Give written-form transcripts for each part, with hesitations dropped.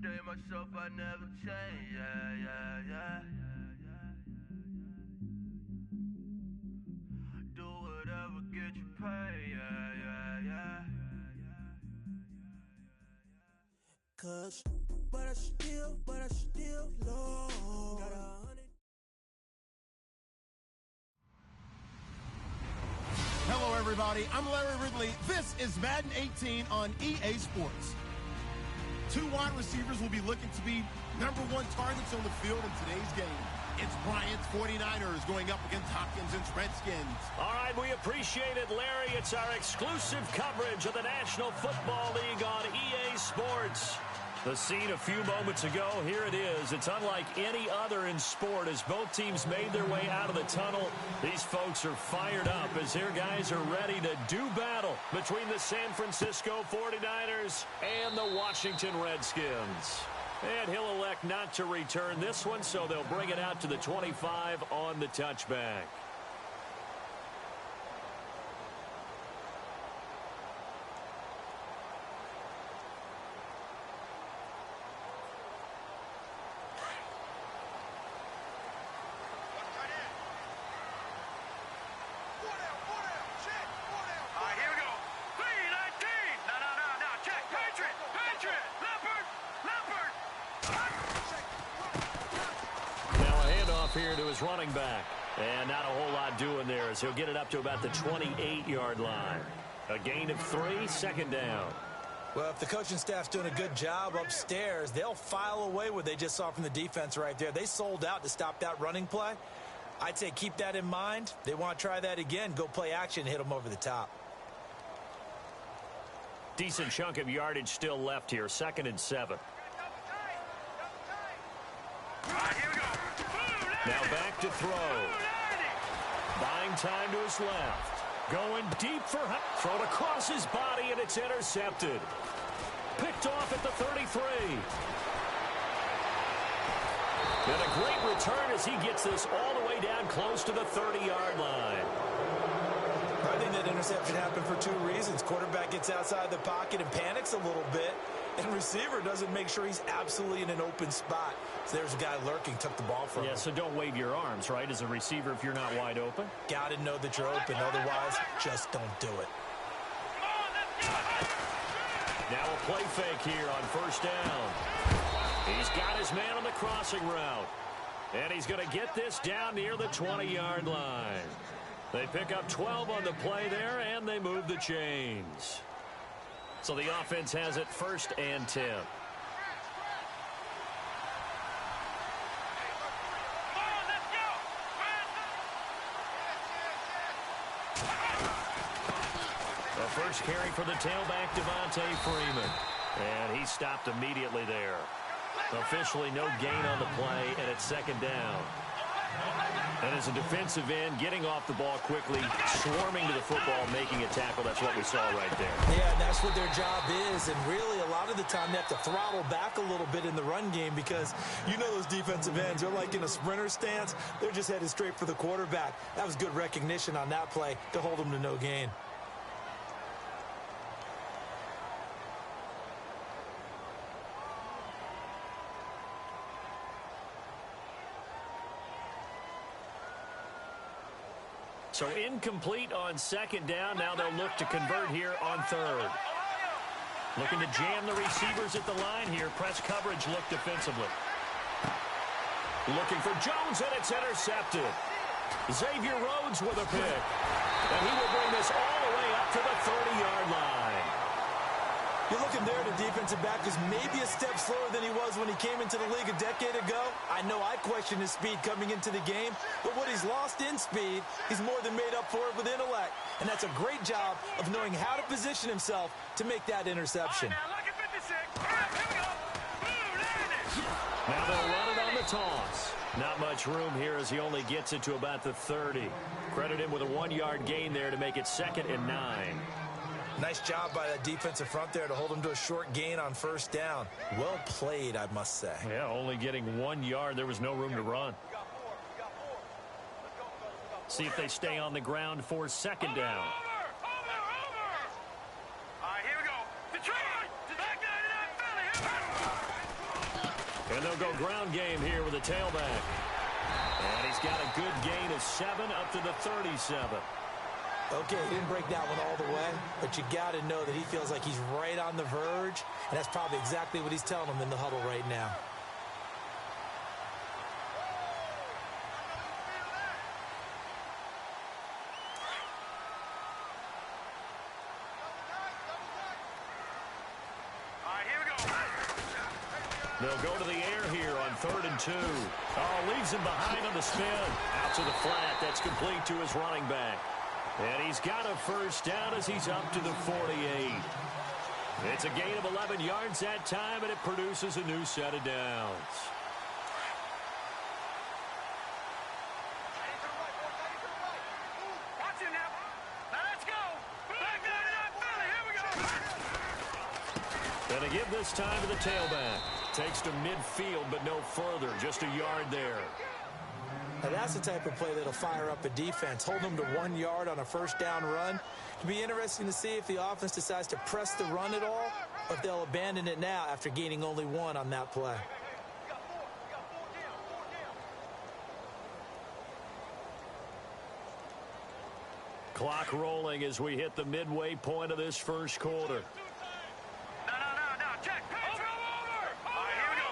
Stay myself, I never change, yeah. Do whatever, get you paid, yeah. Cause, but I still love. Got 100. Hello, everybody. I'm Larry Ridley. This is Madden 18 on EA Sports. Two wide receivers will be looking to be number one targets on the field in today's game. It's Bryant's 49ers going up against Hopkins' Redskins. All right, we appreciate it, Larry. It's our exclusive coverage of the National Football League on EA Sports. The scene a few moments ago, here it is. It's unlike any other in sport as both teams made their way out of the tunnel. These folks are fired up as their guys are ready to do battle between the San Francisco 49ers and the Washington Redskins. And he'll elect not to return this one, so they'll bring it out to the 25 on the touchback. Here to his running back. And not a whole lot doing there as he'll get it up to about the 28-yard line. A gain of 3, second down. Well, if the coaching staff's doing a good job upstairs, they'll file away what they just saw from the defense right there. They sold out to stop that running play. I'd say keep that in mind. They want to try that again. Go play action and hit them over the top. Decent chunk of yardage still left here. 2nd and 7. Now back to throw. Buying time to his left. Going deep for thrown across his body, and it's intercepted. Picked off at the 33. And a great return as he gets this all the way down close to the 30-yard line. I think that interception happened for 2 reasons. Quarterback gets outside the pocket and panics a little bit. And receiver doesn't make sure he's absolutely in an open spot. So there's a guy lurking, took the ball from him. Yeah, so don't wave your arms, right, as a receiver if you're not wide open? Got to know that you're open. Otherwise, just don't do it. Now a play fake here on first down. He's got his man on the crossing route. And he's going to get this down near the 20-yard line. They pick up 12 on the play there, and they move the chains. So the offense has it 1st and 10. The first carry for the tailback, Devontae Freeman. And he stopped immediately there. Officially no gain on the play, and it's 2nd down. And as a defensive end, getting off the ball quickly, swarming to the football, making a tackle. That's what we saw right there. Yeah, that's what their job is. And really, a lot of the time, they have to throttle back a little bit in the run game because you know those defensive ends, they're like in a sprinter stance. They're just headed straight for the quarterback. That was good recognition on that play to hold them to no gain. So incomplete on 2nd down. Now they'll look to convert here on 3rd. Looking to jam the receivers at the line here. Press coverage look defensively. Looking for Jones, and it's intercepted. Xavier Rhodes with a pick. And he will bring this all the way up to the 30-yard line. You're looking there at a defensive back who's maybe a step slower than he was when he came into the league a decade ago. I know I questioned his speed coming into the game, but what he's lost in speed, he's more than made up for it with intellect. And that's a great job of knowing how to position himself to make that interception. Now look at 56. Here we go. Now they'll run it on the toss. Not much room here as he only gets it to about the 30. Credit him with a 1-yard gain there to make it 2nd and 9. Nice job by that defensive front there to hold him to a short gain on 1st down. Well played, I must say. Yeah, only getting 1 yard. There was no room to run. See if they stay on the ground for 2nd down. Over. All right, here we go. Detroit. Back 99 Philly. And they'll go ground game here with a tailback. And he's got a good gain of 7 up to the 37. Okay, he didn't break that one all the way, but you got to know that he feels like he's right on the verge, and that's probably exactly what he's telling them in the huddle right now. They'll go to the air here on 3rd and 2. Oh, leaves him behind on the spin. Out to the flat. That's complete to his running back. And he's got a first down as he's up to the 48. It's a gain of 11 yards that time, and it produces a new set of downs. Watch it now. Now let's go. Back there, here we go. And they give this time to the tailback. Takes to midfield, but no further. Just a yard there. Now that's the type of play that'll fire up a defense. Hold them to 1 yard on a first down run. It'll be interesting to see if the offense decides to press the run at all, or if they'll abandon it now after gaining only 1 on that play. Clock rolling as we hit the midway point of this first quarter. Check. Over. All right, here we go.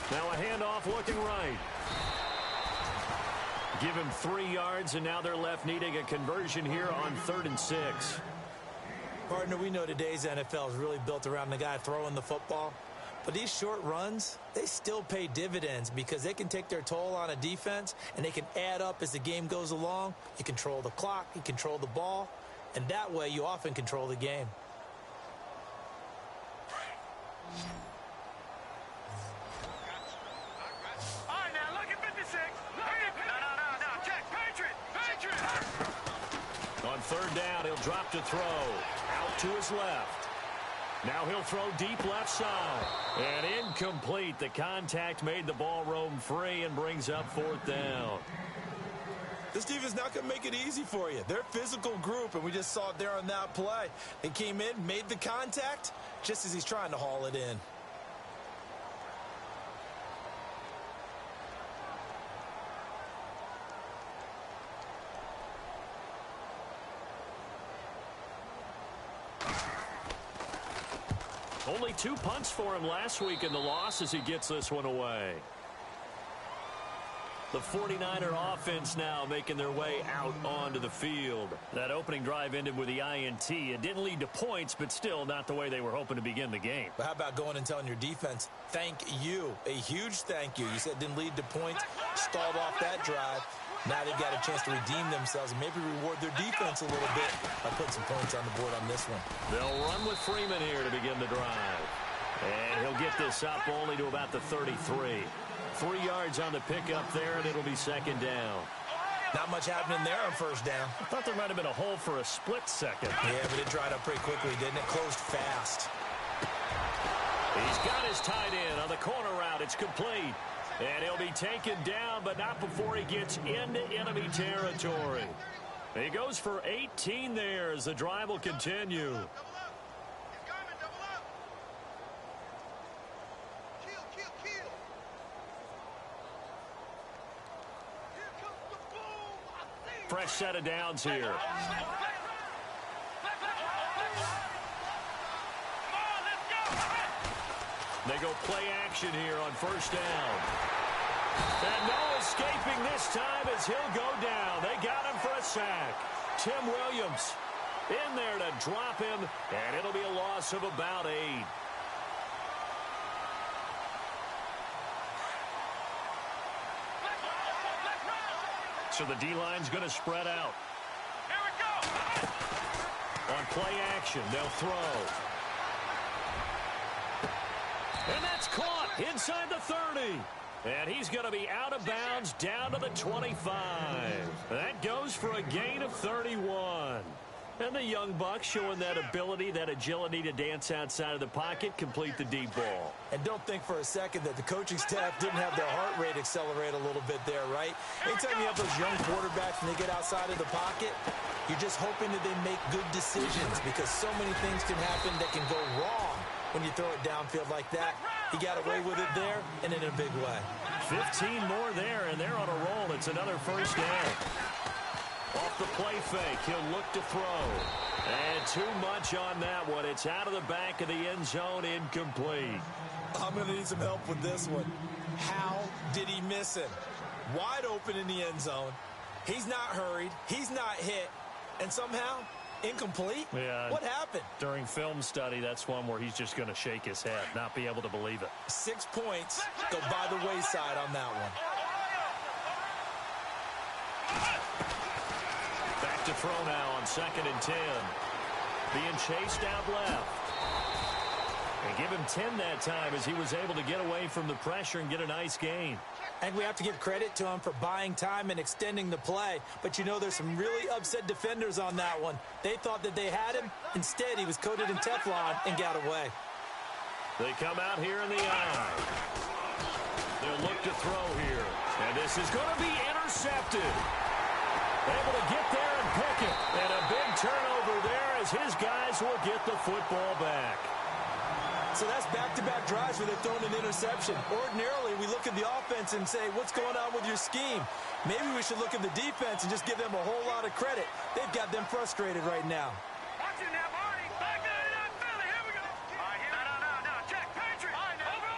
Now a handoff looking right. Give him 3 yards, and now they're left needing a conversion here on 3rd and 6. Partner, we know today's NFL is really built around the guy throwing the football. But these short runs, they still pay dividends because they can take their toll on a defense, and they can add up as the game goes along. You control the clock, you control the ball, and that way you often control the game. All right, now look at 56. No. Check. Patriot. On 3rd down, he'll drop to throw. Out to his left. Now he'll throw deep left side. And incomplete. The contact made the ball roam free and brings up 4th down. This defense not going to make it easy for you. They're a physical group, and we just saw it there on that play. They came in, made the contact, just as he's trying to haul it in. Only 2 punts for him last week in the loss as he gets this one away. The 49er offense now making their way out onto the field. That opening drive ended with the INT. It didn't lead to points, but still not the way they were hoping to begin the game. But how about going and telling your defense, thank you, a huge thank you. You said it didn't lead to points, stalled off that drive. Now they've got a chance to redeem themselves and maybe reward their defense a little bit by putting some points on the board on this one. They'll run with Freeman here to begin the drive. And he'll get this up only to about the 33. 3 yards on the pickup there, and it'll be 2nd down. Not much happening there on 1st down. I thought there might have been a hole for a split second. Yeah, but it dried up pretty quickly, didn't it? Closed fast. He's got his tight end on the corner route. It's complete. And he'll be taken down, but not before he gets into enemy territory. He goes for 18 there as the drive will continue. Fresh set of downs here. They go play action here on 1st down. And no escaping this time as he'll go down. They got him for a sack. Tim Williams in there to drop him, and it'll be a loss of about 8. So the D-line's going to spread out. Here we go. On play action, they'll throw. And that's caught inside the 30. And he's going to be out of bounds down to the 25. That goes for a gain of 31. And the young buck showing that ability, that agility to dance outside of the pocket, complete the deep ball. And don't think for a second that the coaching staff didn't have their heart rate accelerate a little bit there, right? Anytime you have those young quarterbacks and they get outside of the pocket, you're just hoping that they make good decisions because so many things can happen that can go wrong when you throw it downfield like that. He got away with it there and in a big way. 15 more there, and they're on a roll. It's another first down. Off the play fake, he'll look to throw. And too much on that one. It's out of the back of the end zone, incomplete. I'm going to need some help with this one. How did he miss him? Wide open in the end zone. He's not hurried. He's not hit. And somehow, incomplete? Yeah. What happened? During film study, that's one where he's just going to shake his head, not be able to believe it. 6 points go by the wayside on that one. Back to throw now on 2nd and 10. Being chased out left. And give him 10 that time as he was able to get away from the pressure and get a nice gain. And we have to give credit to him for buying time and extending the play. But, you know, there's some really upset defenders on that one. They thought that they had him. Instead, he was coated in Teflon and got away. They come out here in the eye. They'll look to throw here. And this is going to be intercepted. Able to get there and pick it. And a big turnover there as his guys will get the football back. So that's back-to-back drives where they're throwing an interception. Ordinarily, we look at the offense and say, what's going on with your scheme? Maybe we should look at the defense and just give them a whole lot of credit. They've got them frustrated right now. Watch it now, Barney. Back there in that Philly. Here we go. All right, here. No. Check. Patriot. Over.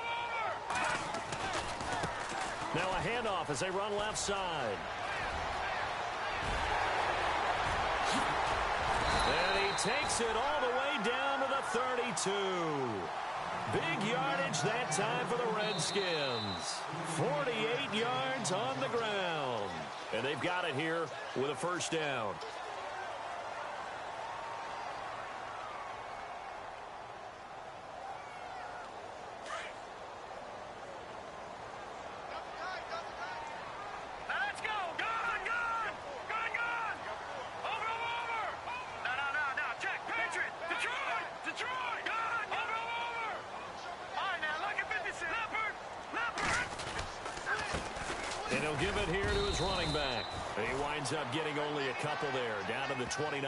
Now a handoff as they run left side. And he takes it all the way down to the 32. Big yardage that time for the Redskins. 48 yards on the ground. And they've got it here with a first down. Let's go. Gun. Over. No. Check. Patriot. Detroit. Gun. Over. All right, now look at 56. Leopard. And he'll give it here to his running back. He winds up getting only a couple there, down to the 29.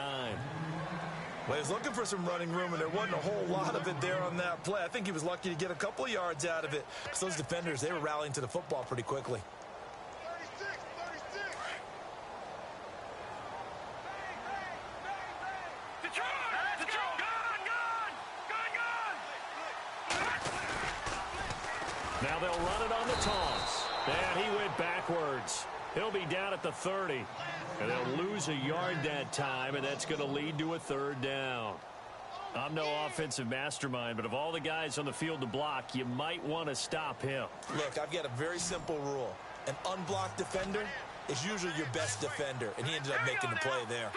Well, he was looking for some running room, and there wasn't a whole lot of it there on that play. I think he was lucky to get a couple of yards out of it. Because those defenders, they were rallying to the football pretty quickly. 36. Detroit. Gun. Now they'll run it on the toss. And he went backwards. He'll be down at the 30. And they'll lose a yard that time, and that's going to lead to a third down. I'm no offensive mastermind, but of all the guys on the field to block, you might want to stop him. Look, I've got a very simple rule. An unblocked defender is usually your best defender, and he ended up making the play there.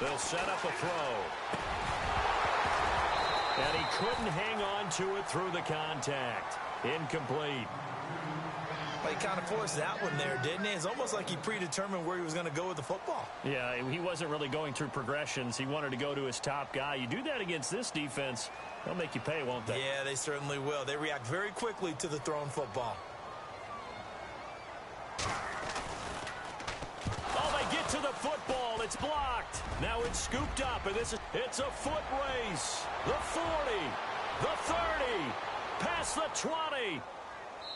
They'll set up a throw. And he couldn't hang on to it through the contact. Incomplete. Well, he kind of forced that one there, didn't he? It's almost like he predetermined where he was going to go with the football. Yeah, he wasn't really going through progressions. He wanted to go to his top guy. You do that against this defense, they'll make you pay, won't they? Yeah, they certainly will. They react very quickly to the thrown football. Oh, they get to the football. It's blocked. Now it's scooped up, and it's a foot race. The 40, the 30, past the 20.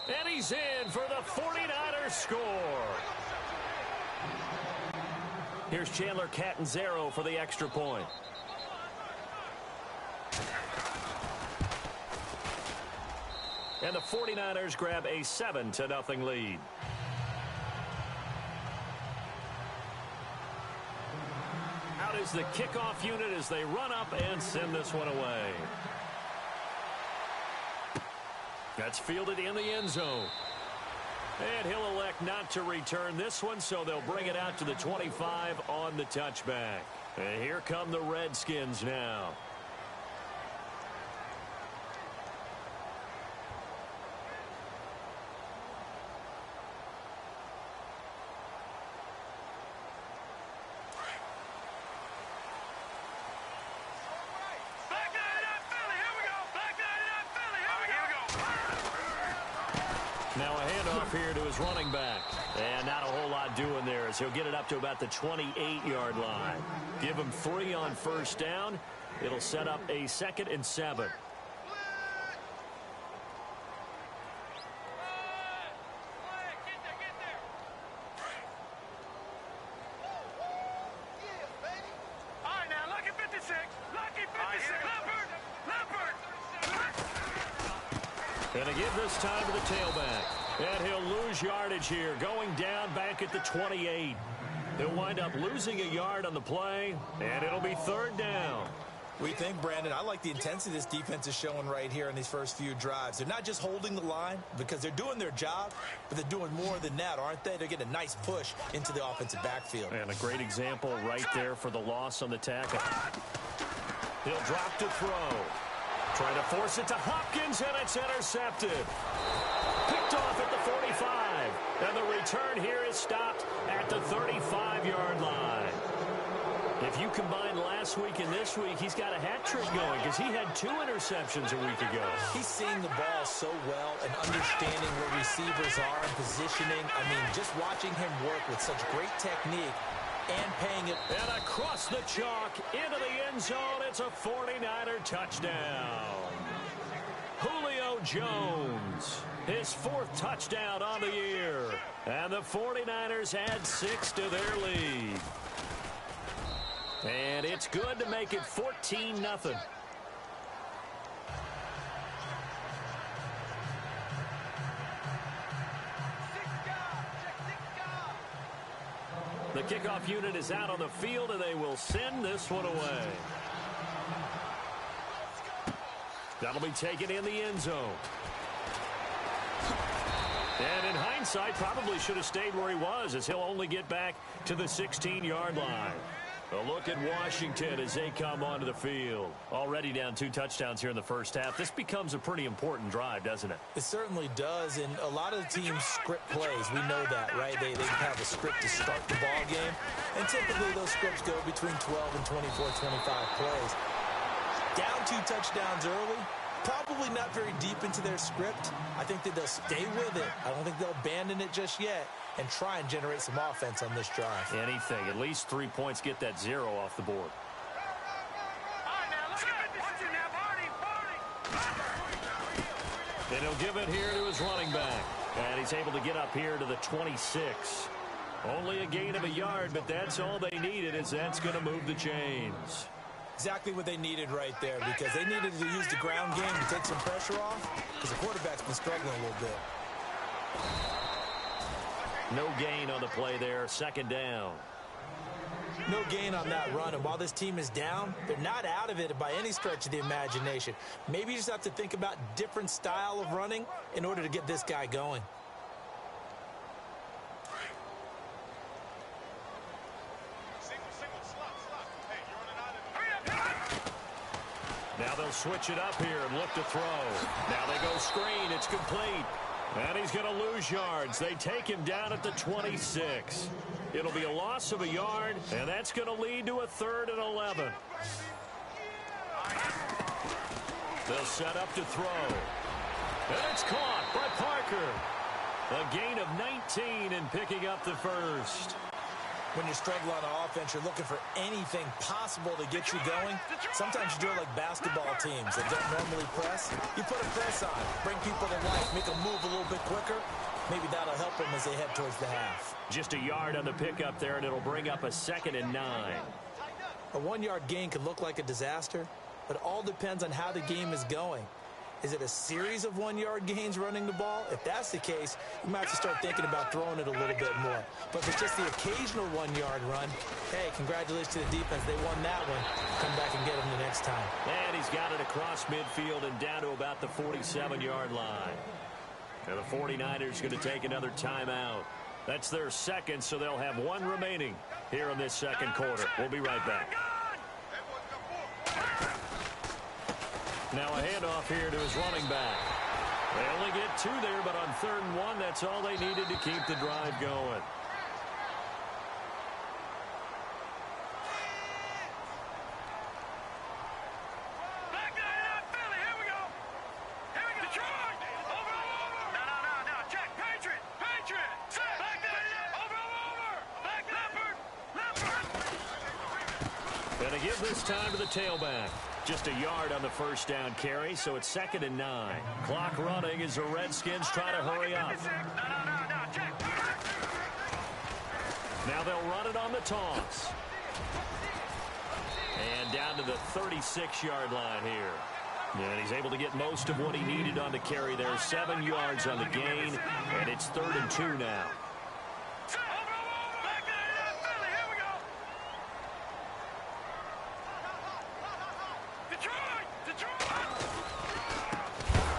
And he's in for the 49ers score. Here's Chandler Catanzaro for the extra point. And the 49ers grab a 7-0 lead. Out is the kickoff unit as they run up and send this one away. That's fielded in the end zone. And he'll elect not to return this one, so they'll bring it out to the 25 on the touchback. And here come the Redskins now. Back there in that Philly. Here we go. Now a handoff here to his running back. And not a whole lot doing there as he'll get it up to about the 28-yard line. Give him 3 on first down. It'll set up a 2nd and 7. Gonna give this time to the tailback. And he'll lose yardage here, going down back at the 28. He'll wind up losing a yard on the play, and it'll be 3rd down. We think, Brandon, I like the intensity this defense is showing right here in these first few drives. They're not just holding the line because they're doing their job, but they're doing more than that, aren't they? They're getting a nice push into the offensive backfield. And a great example right there for the loss on the tackle. He'll drop to throw. Trying to force it to Hopkins, and it's intercepted. Picked off at the 45. And the return here is stopped at the 35-yard line. If you combine last week and this week, he's got a hat trick going because he had 2 interceptions a week ago. He's seeing the ball so well and understanding where receivers are and positioning. I mean, just watching him work with such great technique and paying it. And across the chalk into the end zone, it's a 49er touchdown. Julio Jones, his 4th touchdown on the year. And the 49ers add 6 to their lead. And it's good to make it 14-0. The kickoff unit is out on the field, and they will send this one away. That'll be taken in the end zone. And in hindsight, probably should have stayed where he was, as he'll only get back to the 16-yard line. A look at Washington as they come onto the field. Already down 2 touchdowns here in the first half. This becomes a pretty important drive, doesn't it? It certainly does, and a lot of the teams script plays. We know that, right? They have a script to start the ball game, and typically those scripts go between 12 and 24, 25 plays. Down 2 touchdowns early, probably not very deep into their script. I think that they'll stay with it. I don't think they'll abandon it just yet and try and generate some offense on this drive. Anything. At least 3 points, get that 0 off the board. And he'll give it here to his running back. And he's able to get up here to the 26. Only a gain of a yard, but that's all they needed, as that's going to move the chains. Exactly what they needed right there, because they needed to use the ground game to take some pressure off, because the quarterback's been struggling a little bit. No gain on the play there. 2nd down. No gain on that run, and while this team is down, they're not out of it by any stretch of the imagination. Maybe you just have to think about different style of running in order to get this guy going. Now they'll switch it up here and look to throw. Now they go screen. It's complete. And he's going to lose yards. They take him down at the 26. It'll be a loss of a yard, and that's going to lead to a 3rd and 11. They'll set up to throw. And it's caught by Parker. A gain of 19 and picking up the first. When you struggle on offense, you're looking for anything possible to get you going. Sometimes you do it like basketball teams that don't normally press. You put a press on, bring people to life, make them move a little bit quicker. Maybe that'll help them as they head towards the half. Just a yard on the pickup there, and it'll bring up a 2nd and 9. A 1-yard gain could look like a disaster, but it all depends on how the game is going. Is it a series of 1-yard gains running the ball? If that's the case, you might have to start thinking about throwing it a little bit more. But if it's just the occasional 1-yard run, hey, congratulations to the defense. They won that one. Come back and get them the next time. And he's got it across midfield and down to about the 47-yard line. And the 49ers going to take another timeout. That's their 2nd, so they'll have 1 remaining here in this 2nd quarter. We'll be right back. Now a handoff here to his running back. They only get 2 there, but on 3rd and 1, that's all they needed to keep the drive going. They give this time to the tailback. Just a yard on the first down carry, so it's 2nd and 9. Clock running as the Redskins try to hurry up. Now they'll run it on the toss. And down to the 36-yard line here. And he's able to get most of what he needed on the carry there. 7 yards on the gain, and it's 3rd and 2 now.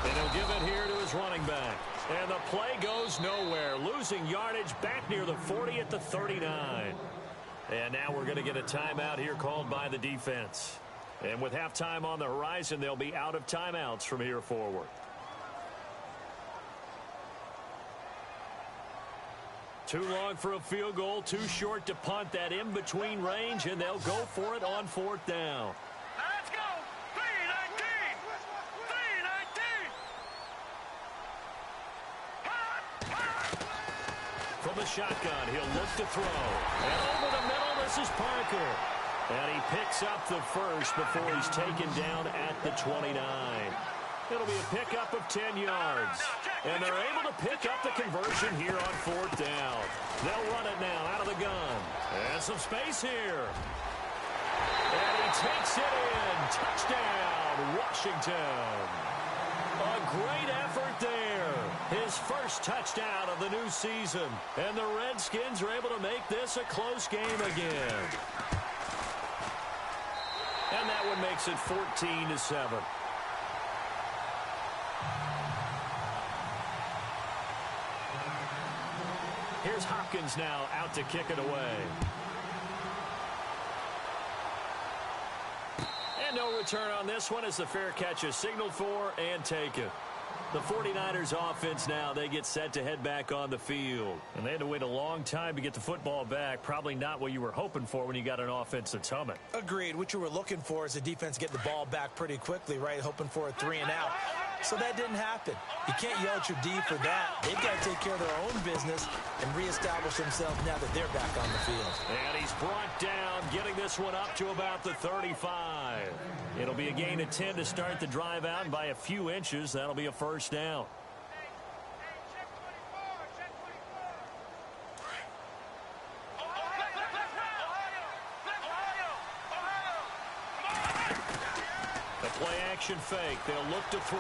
And he'll give it here to his running back. And the play goes nowhere. Losing yardage back near the 40 at the 39. And now we're going to get a timeout here called by the defense. And with halftime on the horizon, they'll be out of timeouts from here forward. Too long for a field goal, too short to punt. That in-between range, and they'll go for it on 4th down. Let's go! 3-19! 3-19! From the shotgun, he'll look to throw. And over the middle, this is Parker. And he picks up the first before he's taken down at the 29. It'll be a pickup of 10 yards. And they're able to pick up the conversion here on 4th down. They'll run it now out of the gun. And some space here. And he takes it in. Touchdown, Washington. A great effort there. His first touchdown of the new season. And the Redskins are able to make this a close game again. And that one makes it 14-7. Here's Hopkins now out to kick it away. And no return on this one as the fair catch is signaled for and taken. The 49ers offense now, they get set to head back on the field. And they had to wait a long time to get the football back. Probably not what you were hoping for when you got an offense that's humming. Agreed. What you were looking for is the defense get the ball back pretty quickly, right? Hoping for a 3-and-out. So that didn't happen. You can't yell at your D for that. They've got to take care of their own business and reestablish themselves now that they're back on the field. And he's brought down, getting this one up to about the 35. It'll be a gain of 10 to start the drive out, and by a few inches, that'll be a first down. The play action fake. They'll look to throw.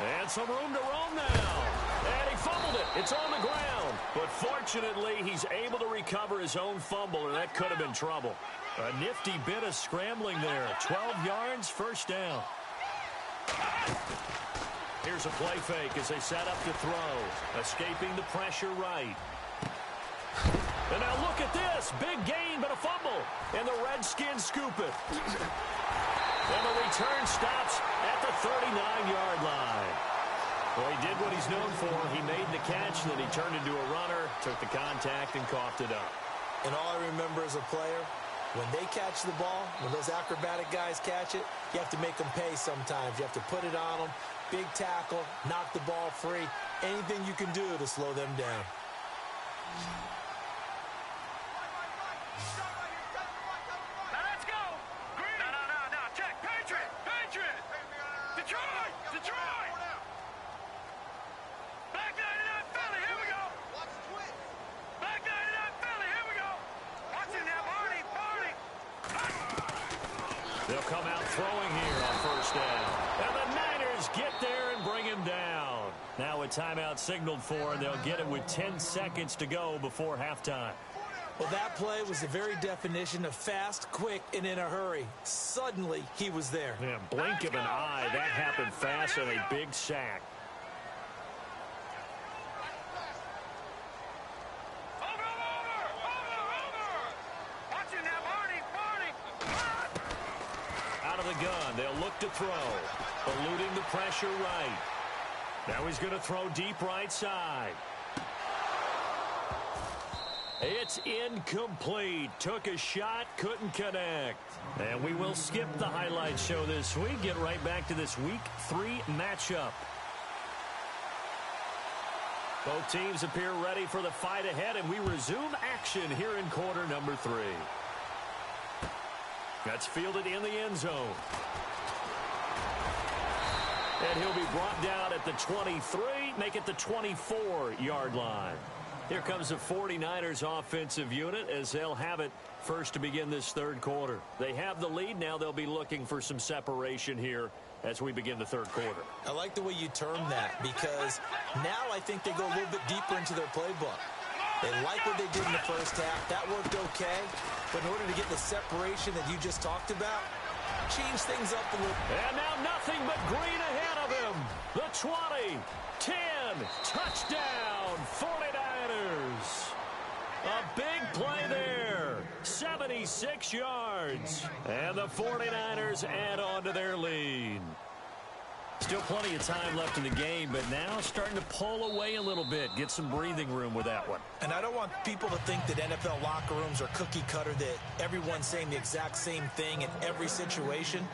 And some room to roam now. And he fumbled it. It's on the ground. But fortunately, he's able to recover his own fumble, or that could have been trouble. A nifty bit of scrambling there. 12 yards, first down. Here's a play fake as they set up to throw. Escaping the pressure right. And now look at this. Big gain, but a fumble. And the Redskins scoop it. And the return stops at the 39-yard line. Well, he did what he's known for. He made the catch, then he turned into a runner, took the contact, and coughed it up. And all I remember as a player, when they catch the ball, when those acrobatic guys catch it, you have to make them pay sometimes. You have to put it on them. Big tackle, knock the ball free. Anything you can do to slow them down. They'll come out throwing here on first down. And the Niners get there and bring him down. Now a timeout signaled for, and they'll get it with 10 seconds to go before halftime. Well, that play was the very definition of fast, quick, and in a hurry. Suddenly, he was there. Yeah, blink of an eye. That happened fast and a big sack. The gun. They'll look to throw. Eluding the pressure right. Now he's going to throw deep right side. It's incomplete. Took a shot, couldn't connect. And we will skip the highlight show this week. Get right back to this Week 3 matchup. Both teams appear ready for the fight ahead, and we resume action here in quarter number 3. That's fielded in the end zone. And he'll be brought down at the 23, make it the 24-yard line. Here comes the 49ers offensive unit as they'll have it first to begin this third quarter. They have the lead. Now they'll be looking for some separation here as we begin the third quarter. I like the way you term that because now I think they go a little bit deeper into their playbook. They like what they did in the first half. That worked okay. But in order to get the separation that you just talked about, change things up a little. And now nothing but green ahead of him. The 20, 10, touchdown, 49ers. A big play there, 76 yards. And the 49ers add on to their lead. Still plenty of time left in the game, but now starting to pull away a little bit. Get some breathing room with that one. And I don't want people to think that NFL locker rooms are cookie cutter, that everyone's saying the exact same thing in every situation.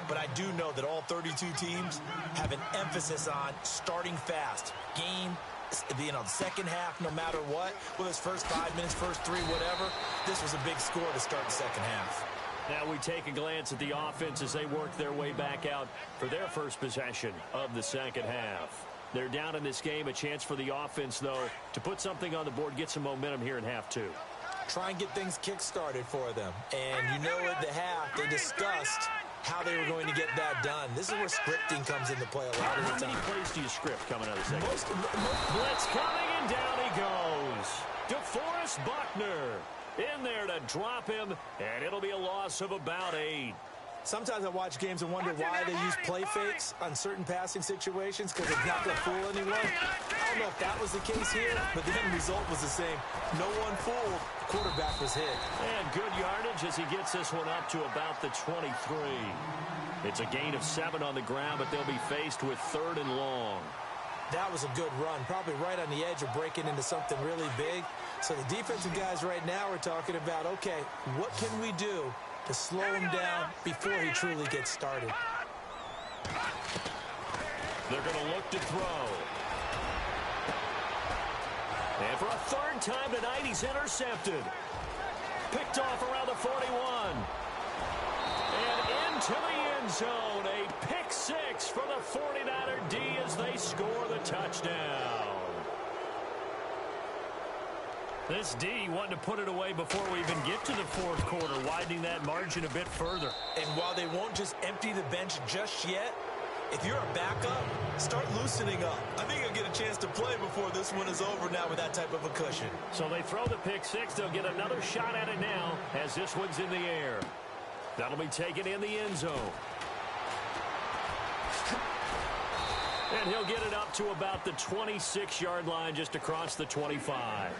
But I do know that all 32 teams have an emphasis on starting fast. Game, the second half, no matter what, whether it's first 5 minutes, first 3, whatever, this was a big score to start the second half. Now we take a glance at the offense as they work their way back out for their first possession of the second half. They're down in this game. A chance for the offense, though, to put something on the board, get some momentum here in half 2. Try and get things kick-started for them. And you know at the half, they discussed how they were going to get that done. This is where scripting comes into play a lot of the time. How many plays do you script coming out of the second? Blitz coming, and down he goes. DeForest Buckner in there to drop him, and it'll be a loss of about 8. Sometimes I watch games and wonder why they use play fakes on certain passing situations because it's not going to fool anyone. I don't know if that was the case here, but the end result was the same. No one fooled. The quarterback was hit. And good yardage as he gets this one up to about the 23. It's a gain of 7 on the ground, but they'll be faced with 3rd and long. That was a good run, probably right on the edge of breaking into something really big. So the defensive guys right now are talking about, okay, what can we do to slow him down before he truly gets started? They're going to look to throw. And for a 3rd time tonight, he's intercepted. Picked off around the 41. And into the end zone, a pick 6 for the 49er D as they score the touchdown. This D wanting to put it away before we even get to the fourth quarter, widening that margin a bit further. And while they won't just empty the bench just yet, if you're a backup, start loosening up. I think you'll get a chance to play before this one is over now with that type of a cushion. So they throw the pick 6. They'll get another shot at it now as this one's in the air. That'll be taken in the end zone. And he'll get it up to about the 26-yard line just across the 25.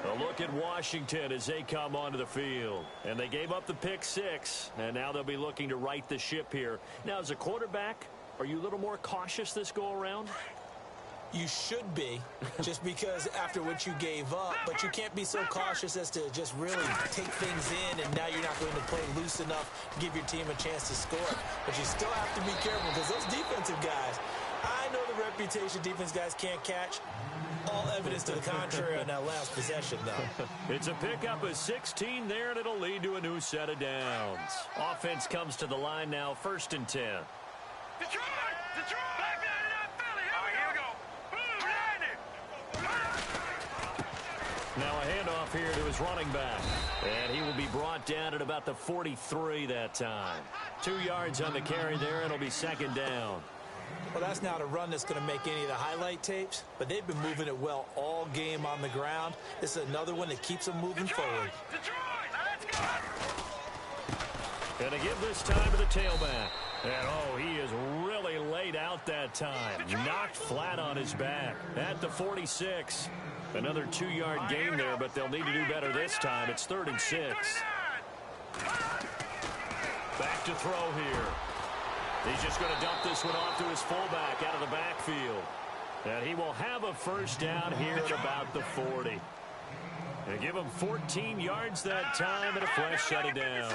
A look at Washington as they come onto the field. And they gave up the pick 6, and now they'll be looking to right the ship here. Now, as a quarterback, are you a little more cautious this go-around? You should be, just because after what you gave up, but you can't be so cautious as to just really take things in, and now you're not going to play loose enough to give your team a chance to score. But you still have to be careful because those defensive guys, I know the reputation defense guys can't catch. All evidence to the contrary on that last possession, though. It's a pickup of 16 there, and it'll lead to a new set of downs. Offense comes to the line now, 1st and 10. Detroit! Detroit! Back down to that Philly! Here we go! Now a handoff here to his running back. And he will be brought down at about the 43 that time. 2 yards on the carry there, and it'll be 2nd down. Well, that's not a run that's going to make any of the highlight tapes, but they've been moving it well all game on the ground. This is another one that keeps them moving forward. Detroit! Let's go! And to give this time to the tailback. And, oh, he is really laid out that time. Knocked flat on his back at the 46. Another 2-yard gain there, but they'll need to do better this time. It's 3rd and 6. Back to throw here. He's just going to dump this one off to his fullback out of the backfield. And he will have a 1st down here at about the 40. And give him 14 yards that time and a fresh set of downs.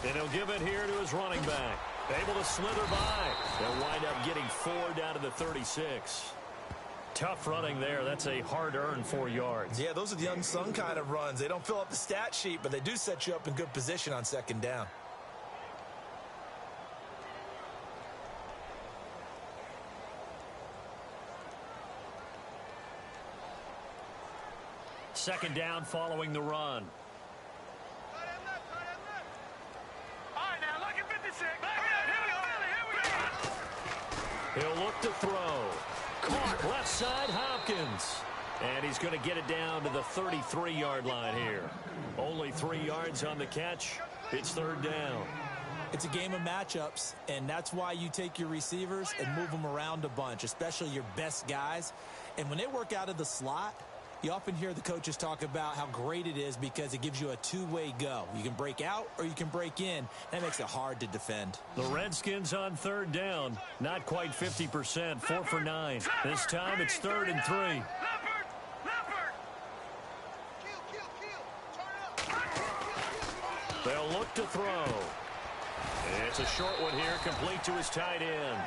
And he'll give it here to his running back. Able to slither by. They'll wind up getting 4 down to the 36. Tough running there. That's a hard-earned 4 yards. Yeah, those are the unsung kind of runs. They don't fill up the stat sheet, but they do set you up in good position on second down. Second down following the run. All right, now, look at 56. Here we go. He'll look to throw. Caught left side, Hopkins. And he's going to get it down to the 33-yard line here. Only 3 yards on the catch. It's third down. It's a game of matchups, and that's why you take your receivers and move them around a bunch, especially your best guys. And when they work out of the slot, you often hear the coaches talk about how great it is because it gives you a two-way go. You can break out or you can break in. That makes it hard to defend. The Redskins on third down. Not quite 50%. 4 for 9. This time it's 3rd and 3. They'll look to throw. It's a short one here, complete to his tight end.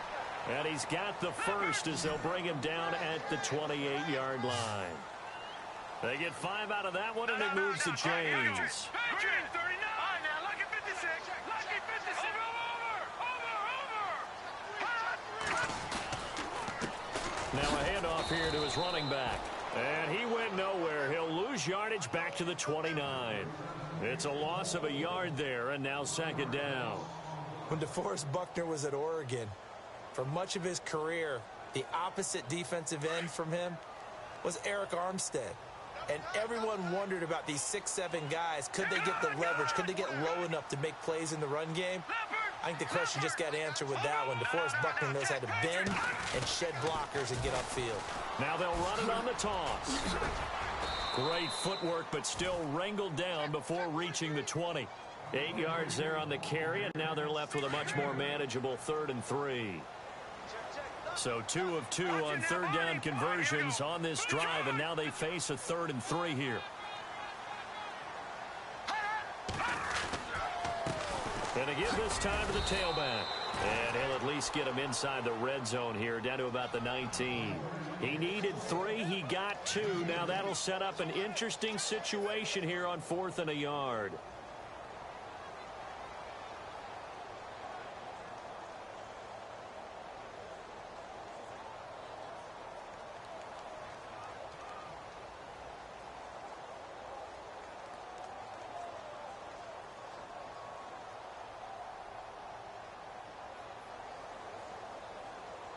And he's got the first as they'll bring him down at the 28-yard line. They get 5 out of that one, and it moves to James. Now a handoff here to his running back. And he went nowhere. He'll lose yardage back to the 29. It's a loss of a yard there, and now second down. When DeForest Buckner was at Oregon, for much of his career, the opposite defensive end from him was Eric Armstead. And everyone wondered about these 6'7" guys. Could they get the leverage? Could they get low enough to make plays in the run game? I think the question just got answered with that one. DeForest Buckner knows how to bend and shed blockers and get upfield. Now they'll run it on the toss. Great footwork, but still wrangled down before reaching the 20. 8 yards there on the carry, and now they're left with a much more manageable 3rd and 3. So 2 of 2 on third down conversions on this drive, and now they face a 3rd and 3 here. And again this time to the tailback. And he'll at least get him inside the red zone here, down to about the 19. He needed 3. He got 2. Now that'll set up an interesting situation here on 4th and a yard.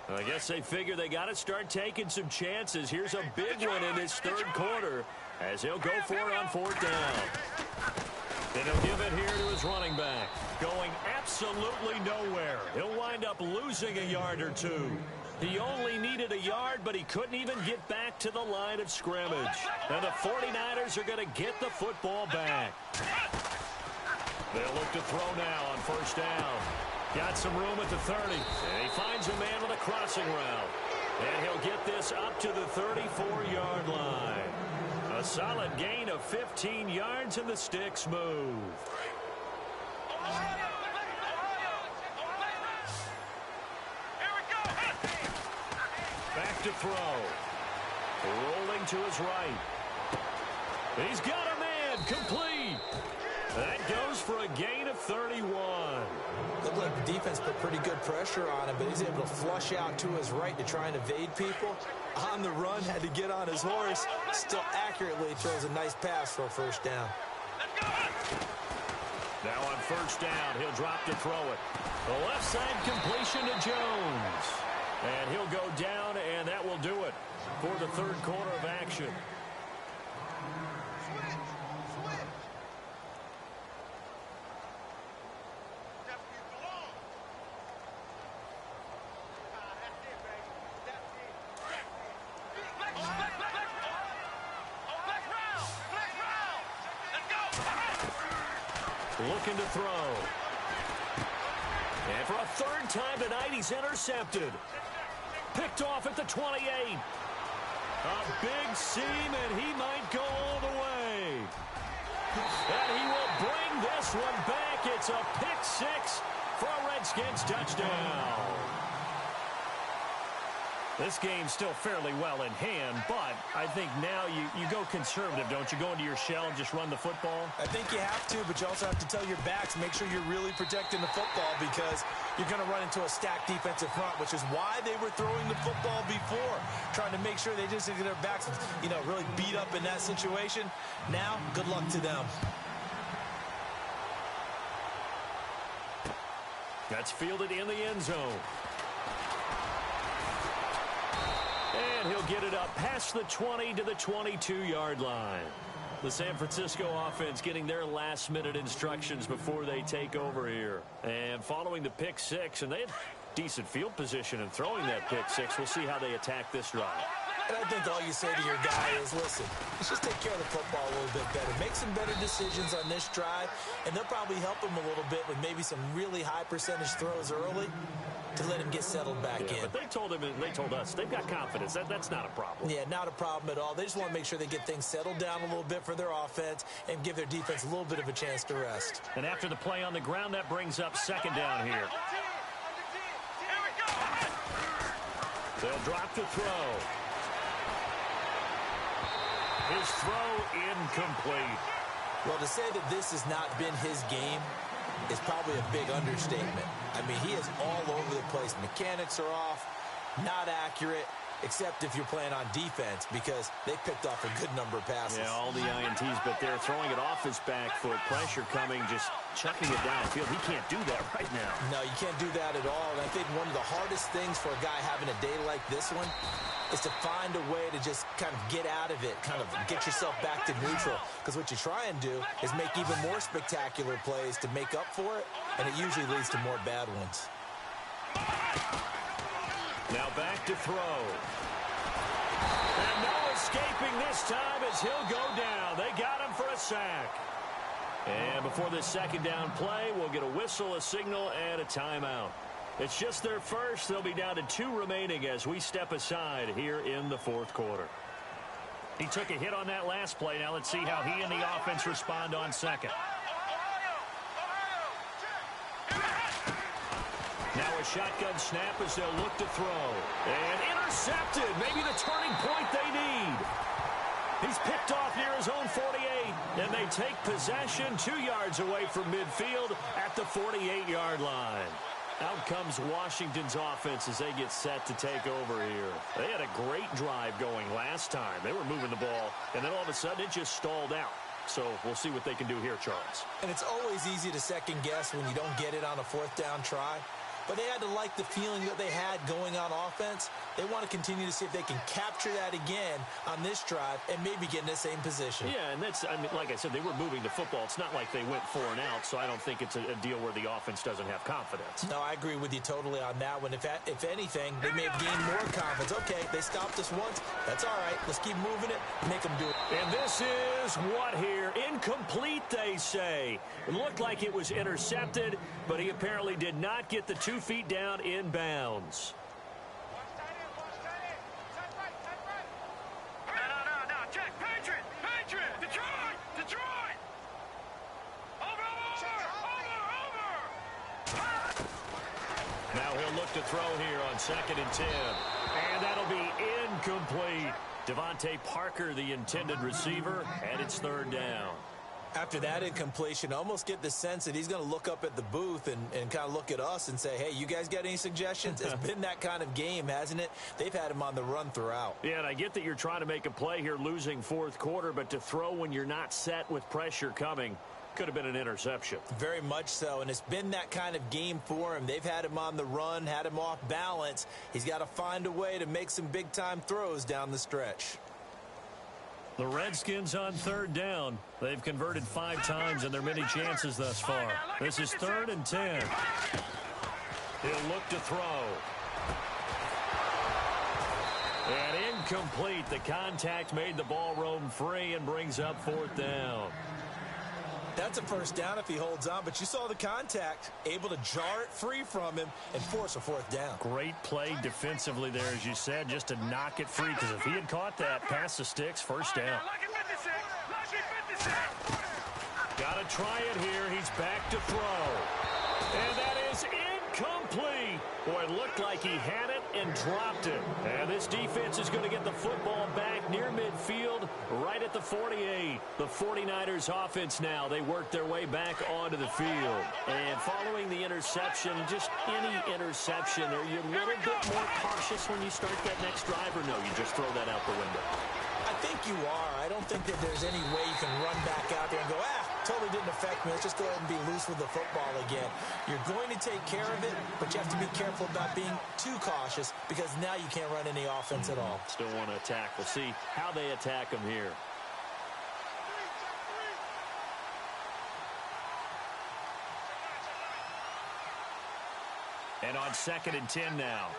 I guess they figure they got to start taking some chances. Here's a big one in this third quarter as he'll go for it on 4th down. And he'll give it here to his running back. Going absolutely nowhere. He'll wind up losing a yard or 2. He only needed a yard, but he couldn't even get back to the line of scrimmage. And the 49ers are going to get the football back. They'll look to throw now on 1st down. Got some room at the 30. And he finds a man with a crossing route. And he'll get this up to the 34-yard line. A solid gain of 15 yards, and the sticks move. Back to throw. Rolling to his right. He's got a man. Complete. That goes for a gain of 31. Looked like the defense put pretty good pressure on him, but he's able to flush out to his right to try and evade people. On the run, had to get on his horse. Still accurately throws a nice pass for a 1st down. Now on 1st down, he'll drop to throw it. The left side completion to Jones. And he'll go down, and that will do it for the third quarter of action. Looking to throw. And for a 3rd time tonight, he's intercepted. Picked off at the 28. A big seam, and he might go all the way. And he will bring this one back. It's a pick 6 for a Redskins touchdown. This game's still fairly well in hand, but I think now you go conservative, don't you? Go into your shell and just run the football? I think you have to, but you also have to tell your backs, make sure you're really protecting the football because you're going to run into a stacked defensive front, which is why they were throwing the football before, trying to make sure they just get their backs, really beat up in that situation. Now, good luck to them. That's fielded in the end zone. And he'll get it up past the 20 to the 22-yard line. The San Francisco offense getting their last-minute instructions before they take over here. And following the pick six, and they had decent field position in throwing that pick six. We'll see how they attack this drive. And I think all you say to your guy is, listen, let's just take care of the football a little bit better. Make some better decisions on this drive, and they'll probably help him a little bit with maybe some really high percentage throws early to let him get settled back in. But they told him and they told us they've got confidence. That's not a problem. Yeah, not a problem at all. They just want to make sure they get things settled down a little bit for their offense and give their defense a little bit of a chance to rest. And after the play on the ground, that brings up second down here. They'll drop to throw. His throw incomplete. Well, to say that this has not been his game is probably a big understatement. I mean, he is all over the place. Mechanics are off, not accurate, except if you're playing on defense because they picked off a good number of passes. Yeah, all the INTs, but they're throwing it off his back foot. Pressure coming, just chucking it downfield. He can't do that right now. No, you can't do that at all. And I think one of the hardest things for a guy having a day like this one is to find a way to just kind of get out of it, kind of get yourself back to neutral. Because what you try and do is make even more spectacular plays to make up for it, and it usually leads to more bad ones. Now back to throw. And no escaping this time as he'll go down. They got him for a sack. And before this second down play, we'll get a whistle, a signal, and a timeout. It's just their first. They'll be down to 2 remaining as we step aside here in the fourth quarter. He took a hit on that last play. Now let's see how he and the offense respond on second. Now a shotgun snap as they'll look to throw. And intercepted. Maybe the turning point they need. He's picked off near his own 48. And they take possession 2 yards away from midfield at the 48-yard line. Out comes Washington's offense as they get set to take over here. They had a great drive going last time. They were moving the ball, and then all of a sudden it just stalled out. So we'll see what they can do here, Charles. And it's always easy to second guess when you don't get it on a fourth down try. But they had to like the feeling that they had going on offense. They want to continue to see if they can capture that again on this drive and maybe get in the same position. Yeah, and that's, I mean, like I said, they were moving the football. It's not like they went 4 and out, so I don't think it's a deal where the offense doesn't have confidence. No, I agree with you totally on that one. If anything, they may have gained more confidence. Okay, they stopped us once. That's all right. Let's keep moving it. Make them do it. And this is what here? Incomplete, they say. It looked like it was intercepted, but he apparently did not get the 2 feet down in bounds. No, check, Patriot, Detroit! Over! Now he'll look to throw here on 2nd and 10. And that'll be incomplete. Devontae Parker, the intended receiver, and it's 3rd down. After that incompletion, I almost get the sense that he's going to look up at the booth and kind of look at us and say, hey, you guys got any suggestions? It's been that kind of game, hasn't it? They've had him on the run throughout. Yeah, and I get that you're trying to make a play here losing 4th quarter, but to throw when you're not set with pressure coming could have been an interception. Very much so, and it's been that kind of game for him. They've had him on the run, had him off balance. He's got to find a way to make some big-time throws down the stretch. The Redskins on 3rd down. They've converted 5 times in their many chances thus far. This is 3rd and 10. He'll look to throw. And incomplete. The contact made the ball roam free and brings up 4th down. That's a 1st down if he holds on, but you saw the contact, able to jar it free from him and force a 4th down. Great play defensively there, as you said, just to knock it free, because if he had caught that, past the sticks, 1st down. Got to try it here. He's back to throw. And that is incomplete. Boy, it looked like he had it, and dropped it. And this defense is going to get the football back near midfield, right at the 48. The 49ers offense now, they work their way back onto the field. And following the interception, just any interception, are you a little bit more cautious when you start that next drive, or no, you just throw that out the window? I think you are. I don't think that there's any way you can run back out there and go, totally didn't affect me. Let's just go ahead and be loose with the football again. You're going to take care of it, but you have to be careful about being too cautious because now you can't run any offense at all. Still want to attack. We'll see how they attack them here. And on 2nd and 10 now.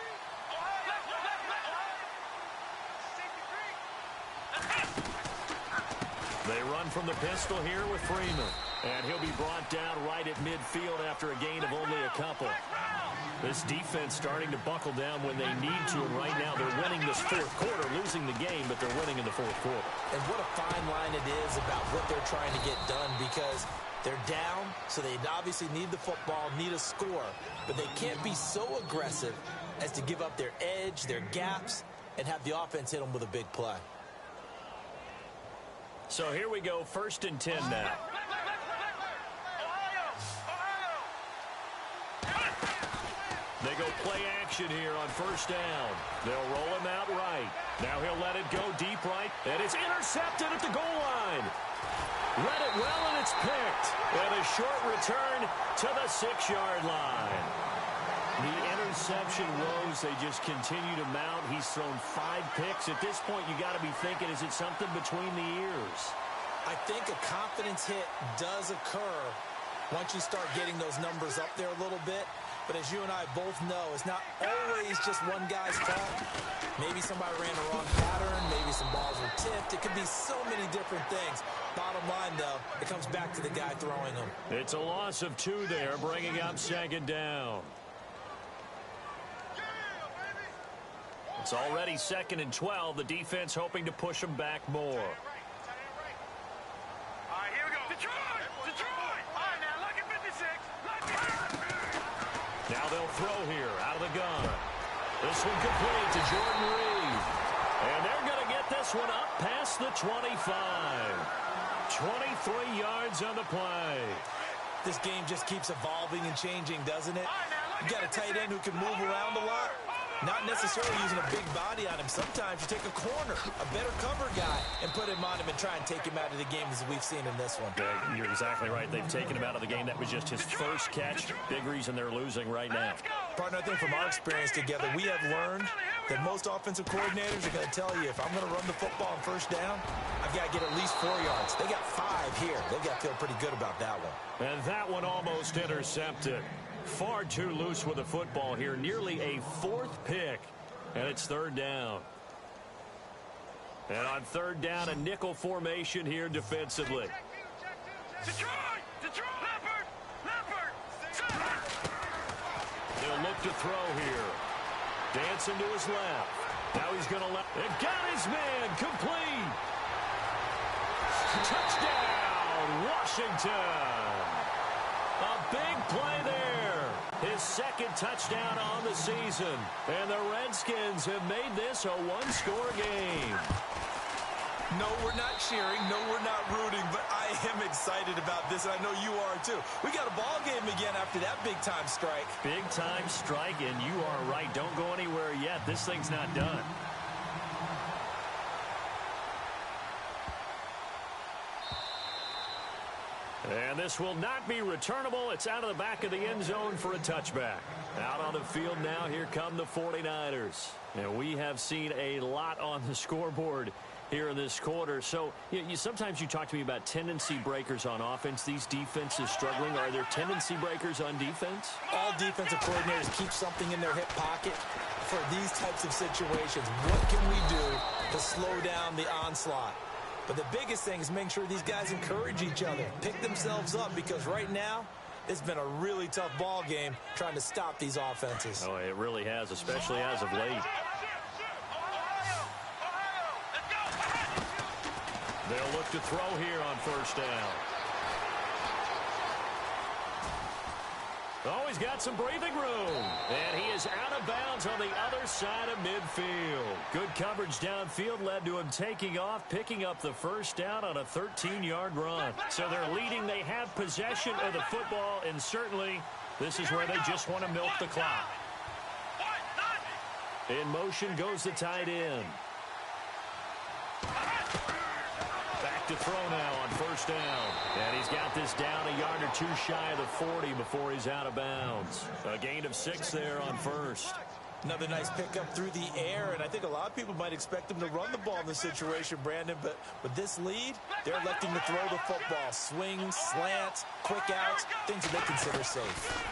They run from the pistol here with Freeman. And he'll be brought down right at midfield after a gain of only a couple. This defense starting to buckle down when they need to. And right now they're winning this fourth quarter, losing the game, but they're winning in the fourth quarter. And what a fine line it is about what they're trying to get done because they're down, so they obviously need the football, need a score. But they can't be so aggressive as to give up their edge, their gaps, and have the offense hit them with a big play. So here we go, 1st and 10 now. They go play action here on 1st down. They'll roll him out right. Now he'll let it go deep right, and it's intercepted at the goal line. Read it well, and it's picked. And a short return to the 6-yard line. The interception woes, they just continue to mount. He's thrown 5 picks. At this point, you got to be thinking, is it something between the ears? I think a confidence hit does occur once you start getting those numbers up there a little bit. But as you and I both know, it's not always just one guy's fault. Maybe somebody ran the wrong pattern. Maybe some balls were tipped. It could be so many different things. Bottom line, though, it comes back to the guy throwing them. It's a loss of 2 there, bringing up 2nd down. It's already 2nd and 12. The defense hoping to push them back more. All right, here we go. Detroit! Detroit! All right, now, look at 56. Now they'll throw here out of the gun. This one complete to Jordan Reed. And they're going to get this one up past the 25. 23 yards on the play. This game just keeps evolving and changing, doesn't it? You got a tight end who can move around a lot. Not necessarily using a big body on him. Sometimes you take a corner, a better cover guy, and put him on him and try and take him out of the game as we've seen in this one. You're exactly right. They've taken him out of the game. That was just his first catch. Big reason they're losing right now. Partner, I think from our experience together, we have learned that most offensive coordinators are going to tell you, if I'm going to run the football on 1st down, I've got to get at least 4 yards. They got 5 here. They've got to feel pretty good about that one. And that one almost intercepted. Far too loose with the football here. Nearly a 4th pick. And it's 3rd down. And on 3rd down, a nickel formation here defensively. Detroit! Detroit! Leopard! They'll look to throw here. Dancing to his left. Now he's going to let it. Got his man complete. Touchdown, Washington. A big play there. His 2nd touchdown on the season. And the Redskins have made this a 1-score game. No, we're not cheering. No, we're not rooting. But I am excited about this, and I know you are too. We got a ball game again after that big-time strike. Big-time strike, and you are right. Don't go anywhere yet. This thing's not done. And this will not be returnable. It's out of the back of the end zone for a touchback. Out on the field now, here come the 49ers. And we have seen a lot on the scoreboard here in this quarter. So sometimes you talk to me about tendency breakers on offense. These defenses struggling. Are there tendency breakers on defense? All defensive coordinators keep something in their hip pocket for these types of situations. What can we do to slow down the onslaught? But the biggest thing is making sure these guys encourage each other, pick themselves up, because right now it's been a really tough ball game trying to stop these offenses. Oh, it really has, especially as of late. They'll look to throw here on 1st down. Oh, he's got some breathing room. And he is out of bounds on the other side of midfield. Good coverage downfield led to him taking off, picking up the first down on a 13-yard run. So they're leading. They have possession of the football, and certainly this is where they just want to milk the clock. In motion goes the tight end. Back to throw now on first down. And he's got this down a yard or two shy of the 40 before he's out of bounds. A gain of 6 there on first. Another nice pickup through the air, and I think a lot of people might expect him to run the ball in this situation, Brandon, but with this lead, they're electing to throw the football. Swings, slants, quick outs, things that they consider safe.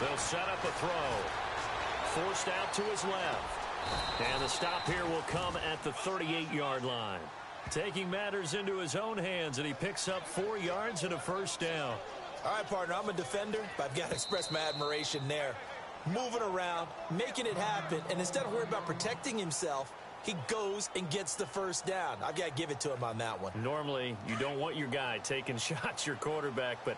They'll set up a throw. Forced out to his left. And the stop here will come at the 38-yard line. Taking matters into his own hands, and he picks up 4 yards and a first down. All right, partner, I'm a defender, but I've got to express my admiration there. Moving around, making it happen, and instead of worrying about protecting himself, he goes and gets the first down. I've got to give it to him on that one. Normally, you don't want your guy taking shots, your quarterback, but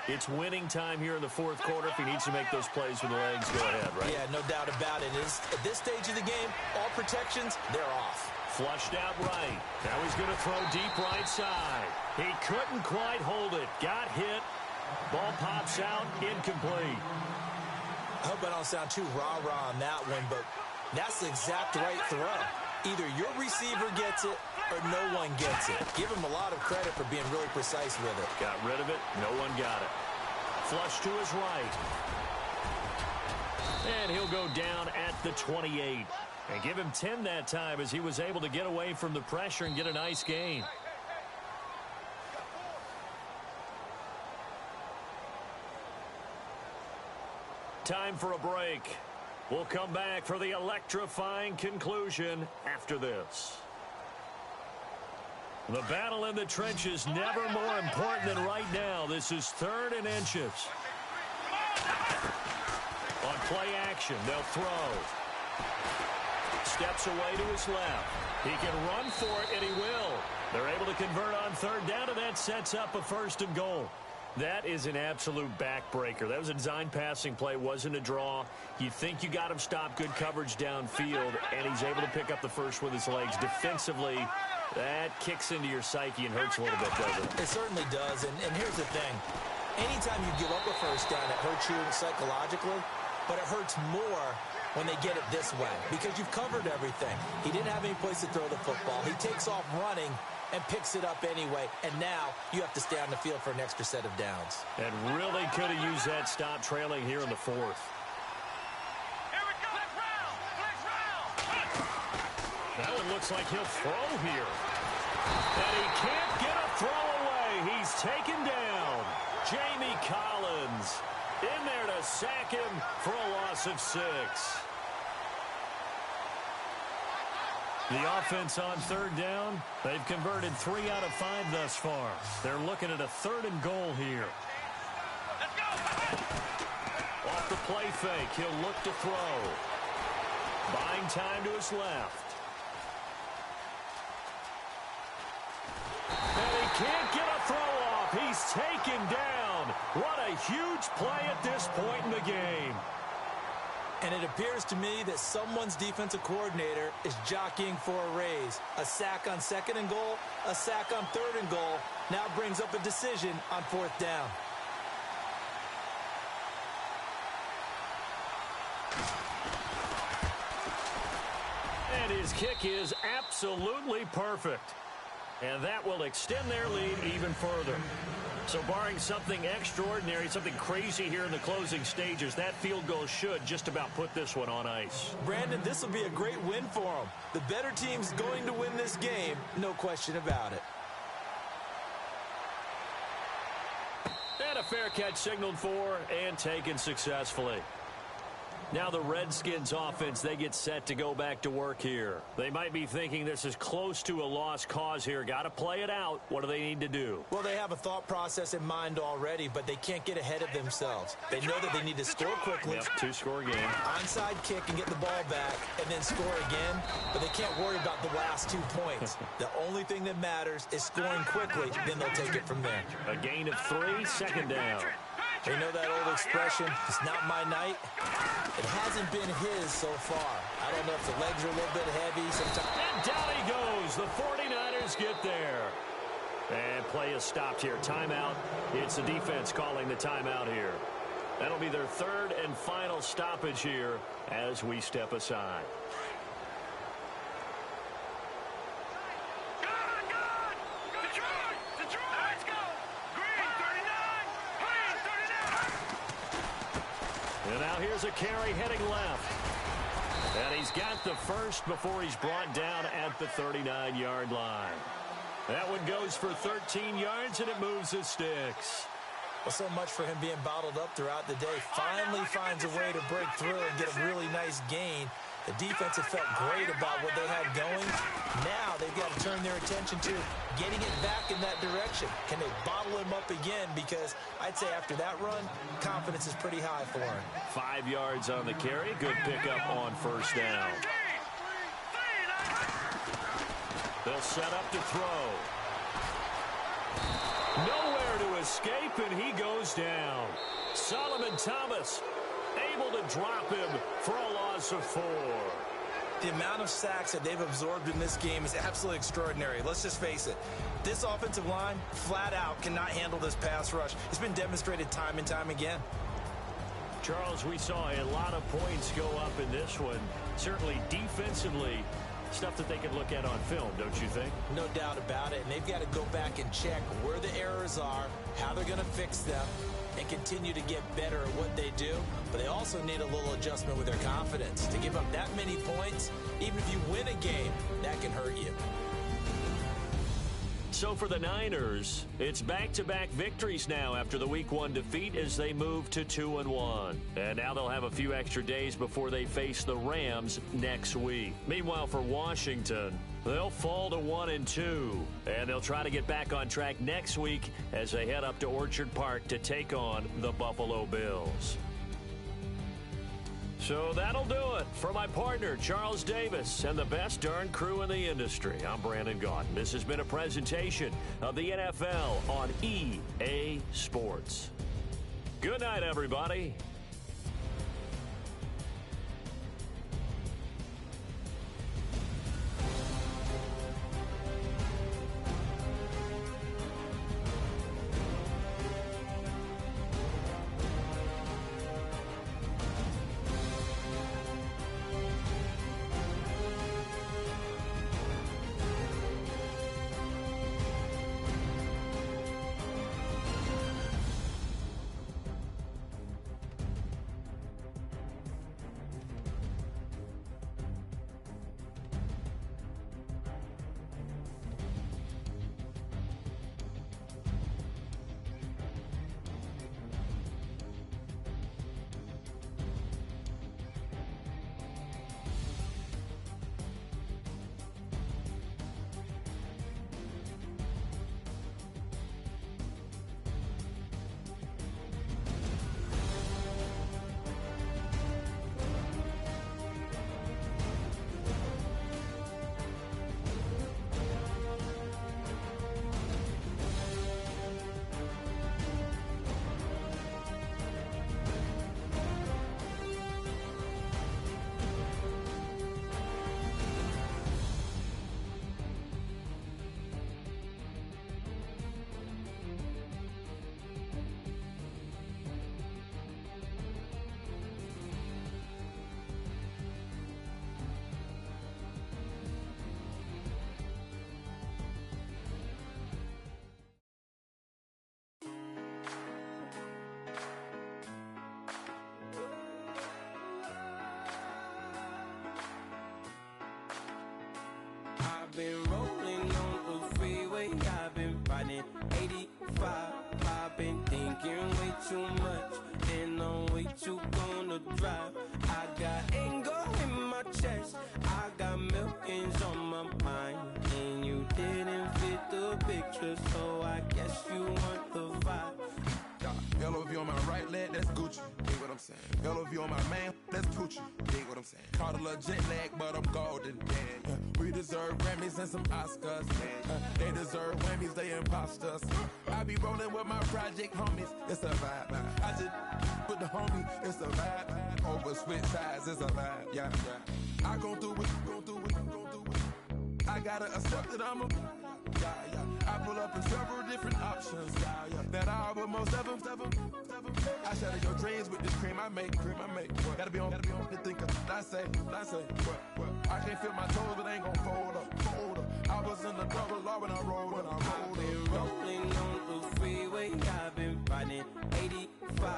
it's winning time here in the fourth quarter. If he needs to make those plays with the legs, go ahead, right? Yeah, no doubt about it. At this stage of the game, all protections, they're off. Flushed out right. Now he's going to throw deep right side. He couldn't quite hold it. Got hit. Ball pops out. Incomplete. I hope I don't sound too rah-rah on that one, but that's the exact right throw. Either your receiver gets it or no one gets it. Give him a lot of credit for being really precise with it. Got rid of it. No one got it. Flush to his right. And he'll go down at the 28. And give him 10 that time as he was able to get away from the pressure and get a nice gain. Time for a break. We'll come back for the electrifying conclusion after this. The battle in the trenches never more important than right now. This is 3rd and inches. On play action, they'll throw. Steps away to his left. He can run for it, and he will. They're able to convert on 3rd down, and that sets up a 1st and goal. That is an absolute backbreaker. That was a design passing play, wasn't a draw. You think you got him stopped, good coverage downfield, and he's able to pick up the first with his legs. Defensively, that kicks into your psyche and hurts a little bit, doesn't it? It certainly does, and here's the thing. Anytime you give up a 1st down, it hurts you psychologically, but it hurts more when they get it this way because you've covered everything. He didn't have any place to throw the football. He takes off running and picks it up anyway, and now you have to stay on the field for an extra set of downs. And really could have used that stop trailing here in the 4th. Here we go. Flex round. That one looks like he'll throw here. And he can't get a throw away. He's taken down. Jamie Collins in there to sack him for a loss of 6. The offense on 3rd down, they've converted 3 out of 5 thus far. They're looking at a 3rd and goal here. Let's go. Off the play fake, he'll look to throw. Buying time to his left. And he can't get a throw off. He's taken down. What a huge play at this point in the game. And it appears to me that someone's defensive coordinator is jockeying for a raise. A sack on 2nd and goal, a sack on 3rd and goal, now brings up a decision on 4th down. And his kick is absolutely perfect. And that will extend their lead even further. So barring something extraordinary, something crazy here in the closing stages, that field goal should just about put this one on ice. Brandon, this will be a great win for them. The better team's going to win this game, no question about it. And a fair catch signaled for and taken successfully. Now the Redskins offense, they get set to go back to work here. They might be thinking this is close to a lost cause here. Got to play it out. What do they need to do? Well, they have a thought process in mind already, but they can't get ahead of themselves. They know that they need to score quickly. Yep, 2-score game. Onside kick and get the ball back and then score again, but they can't worry about the last 2 points. The only thing that matters is scoring quickly, then they'll take it from there. A gain of 3, 2nd down. You know that old expression, it's not my night? It hasn't been his so far. I don't know if the legs are a little bit heavy sometimes. And down he goes. The 49ers get there. And play is stopped here. Timeout. It's the defense calling the timeout here. That'll be their third and final stoppage here as we step aside. And now here's a carry heading left. And he's got the first before he's brought down at the 39-yard line. That one goes for 13 yards, and it moves the sticks. Well, so much for him being bottled up throughout the day. Finally finds a way to break through and get a really nice gain. The defense have felt great about what they had going. Now they've got to turn their attention to getting it back in that direction. Can they bottle him up again? Because I'd say after that run, confidence is pretty high for him. 5 yards on the carry. Good pickup on first down. They'll set up to throw. Nowhere to escape, and he goes down. Solomon Thomas able to drop him for a loss of 4. The amount of sacks that they've absorbed in this game is absolutely extraordinary. Let's just face it. This offensive line, flat out, cannot handle this pass rush. It's been demonstrated time and time again. Charles, we saw a lot of points go up in this one. Certainly defensively, stuff that they can look at on film, don't you think? No doubt about it. And they've got to go back and check where the errors are, how they're going to fix them, and continue to get better at what they do. But they also need a little adjustment with their confidence. To give up that many points, even if you win a game, that can hurt you. So for the Niners, it's back-to-back victories now after the Week 1 defeat as they move to 2-1. And now they'll have a few extra days before they face the Rams next week. Meanwhile, for Washington, they'll fall to 1-2. And they'll try to get back on track next week as they head up to Orchard Park to take on the Buffalo Bills. So that'll do it for my partner, Charles Davis, and the best darn crew in the industry. I'm Brandon Gaudin. This has been a presentation of the NFL on EA Sports. Good night, everybody. I've been rolling on the freeway, I've been riding 85. I've been thinking way too much, and I'm way too gonna drive. I got anger in my chest, I got millions on my mind, and you didn't fit the picture, so I guess you want the vibe. Yellow V on my right leg, that's Gucci. Hear what I'm saying? Yellow V on my man, that's Gucci. Gucci. Dig what I'm saying? Caught a little jet lag, but I'm golden. Yeah. We deserve Grammys and some Oscars. They deserve Whammies, they imposters. I be rolling with my project homies. It's a vibe. I just with the homie. It's a vibe. Over switch sides. It's a vibe. Yeah. I gon' do it. I gotta accept that I'm a. I pull up in several different options. That album most ever. I shatter your dreams with this cream I make. What? Gotta be on the thinker. I say. What? I can't feel my toes, but ain't gon' fold up. I was in the double law when I rolled. I've been rolling on the freeway. I've been riding 85.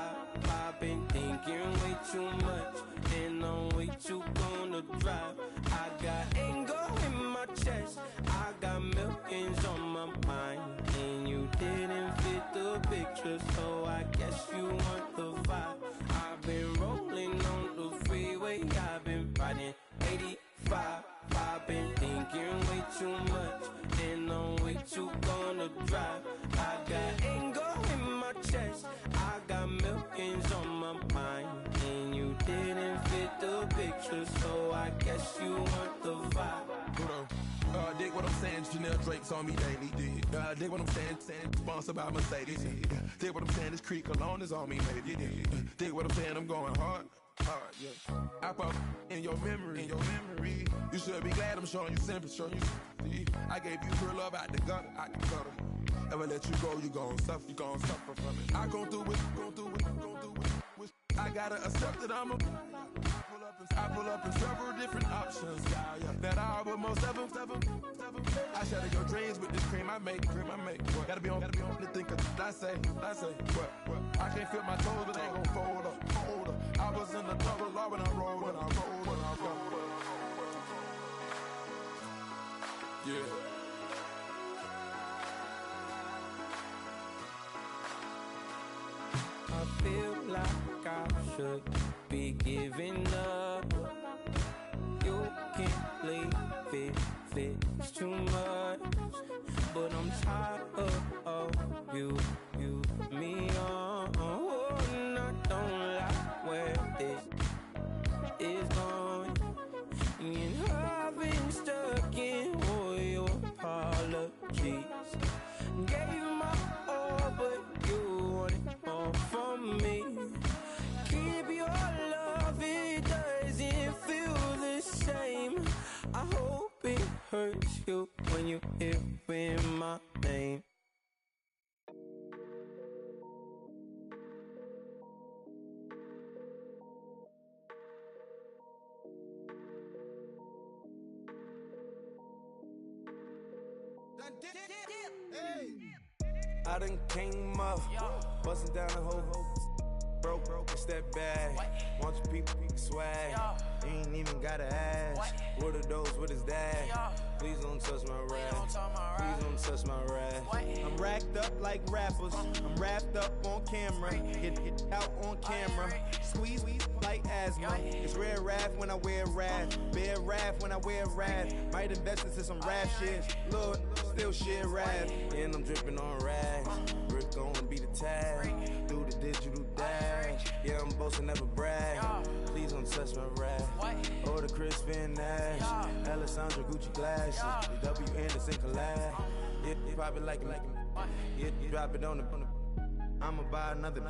I've been thinking way too much, and I'm way too gonna drive. I got anger in my chest. I got millions on my mind, and you didn't fit the picture, so I guess you want the vibe. I've been rolling on the freeway. I've been riding 85. I've been thinking way too much, and I'm way too gonna drive. I got anger in my chest. I got millions on my mind, and you didn't fit the picture, so I guess you want the vibe. Dig what I'm saying, Chanel Drake's on me daily. Dig what I'm saying, sponsored by Mercedes. Dig what I'm saying, this Creek Cologne is on me, maybe. Dig what I'm saying, I'm going hard, yeah. I pop in your memory. You should be glad I'm showing you sympathy. I gave you real love out the gutter. Ever let you go, you gon' suffer from it. I gon' do it. I gotta accept that I'm a. I pull up in several different options. That album most ever. I shatter your dreams with this cream I make. What? Gotta be on the thinker. I say. What? I can't feel my toes, but ain't gon' fold up. I was in the double law when I rolled. Yeah. I feel like I should be giving up. You can't leave it, it's too much. But I'm tired of you, me on. And I don't like where this is going. And I've been stuck in all your apologies. Gave my all, but you wanted more from me. Keep your love, it doesn't feel the same. I hope it hurts you when you hear my name. I done came up, bustin' down the whole broke, it's that bad. Want your people swag, you ain't even gotta ask. What are those, what is that? Please don't touch my rap, please don't touch my rap. I'm racked up like rappers, I'm wrapped up on camera, hit out on camera, squeeze like asthma. It's rare wrath when I wear wrath, bare wrath when I wear wrath. Might invest into some rap shit, Lord, still shit wrath. And I'm dripping on rags, Rick gonna be the tag, do the digital dash. Yeah, I'm boasting, never brag. Please don't touch my rap. Or the Chris Van Nash, Alessandra Gucci glasses, the W Anderson collab. Yeah, you probably like it. Yeah, you drop it on the. I'ma buy another.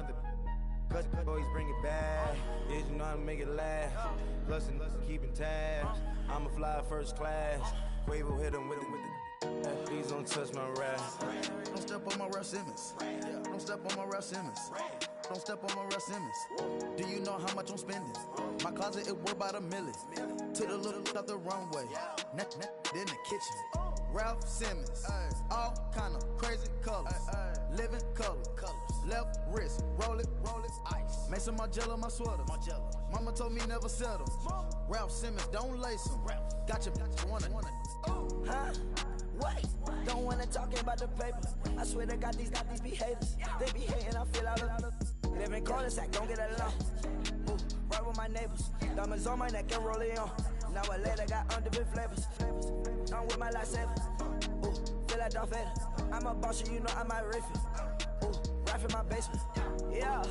Cause always bring it back. Yeah, you know how to make it last. Plus and keeping tabs. I'ma fly first class. Quavo hit him with it. Please don't touch my rap. Don't step on my Ralph Simmons. Don't step on my Ralph Simmons. Don't step on my Ralph Simmons. Do you know how much I'm spending? My closet is worth about $1 million. To the little out the runway. Then the kitchen. Ralph Simmons. All kind of crazy colors. Living colors. Left wrist. Roll it. Ice. Made some Margiela my sweater. Mama told me never settle. Ralph Simmons, don't lace him. Got your wanna. Huh? What? Don't wanna talk about the paper. I swear to God, these be haters. They be hating, I feel out of. Live in cul-de-sac, don't get along. Ooh, right with my neighbors. Diamonds on my neck and roll it on. Now I later got underbit flavors. I'm with my lifesaver. Ooh, feel like Darth Vader. I'm a boss, you know I might riff it. Ooh, right in my basement. Yeah.